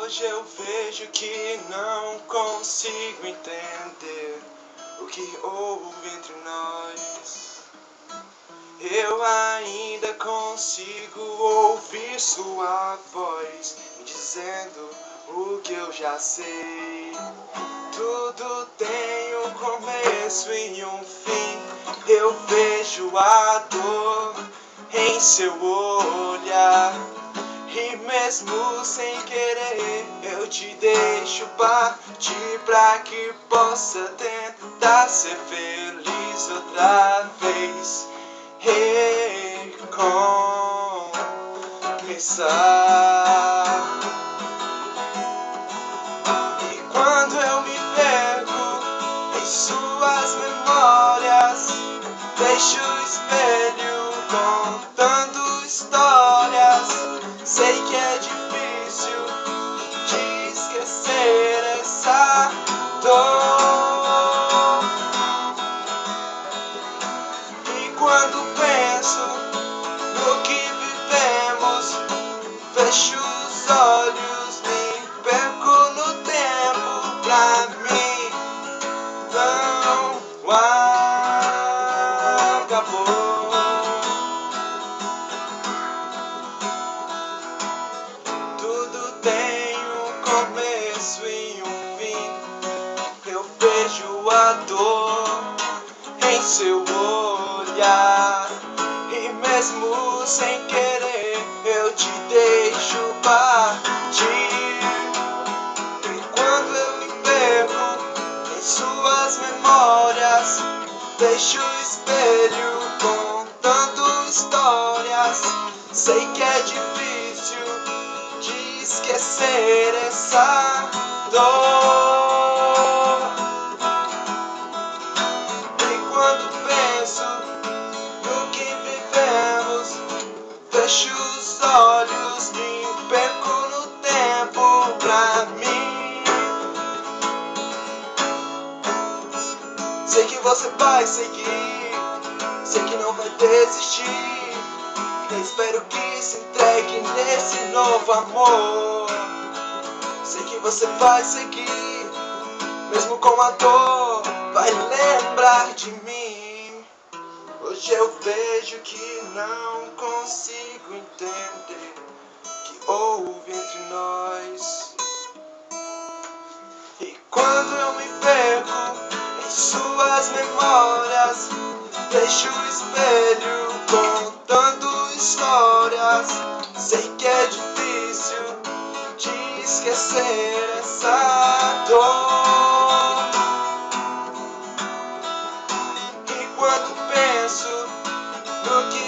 Hoje eu vejo que não consigo entender o que houve entre nós. Eu ainda consigo ouvir sua voz me dizendo o que eu já sei. Tudo tem um começo e um fim. Eu vejo a dor em seu olhar. E mesmo sem querer, eu te deixo partir pra que possa tentar ser feliz outra vez. Recomeçar. E quando eu me perco em suas memórias, vejo o espelho contando histórias. Sei que é difícil de esquecer essa dor. E quando penso no que vivemos, fecho os olhos, me perco no tempo. Pra mim não acabou. Tudo tem um começo e um fim. Eu vejo a dor em seu olhar. E mesmo sem querer, eu te deixo partir. E quando eu me perco em suas memórias, vejo o espelho contando histórias. Sei que é difícil de esquecer essa dor. E quando penso no que vivemos, fecho os olhos, me perco no tempo. Pra mim, sei que você vai seguir, sei que não vai desistir. Espero que se entregue nesse novo amor. Sei que você vai seguir, mesmo com a dor, vai lembrar de mim. Hoje eu vejo que não consigo entender o que houve entre nós. E quando eu me perco em suas memórias, vejo o espelho contando histórias. Sei que é difícil de esquecer essa dor. E quando penso no que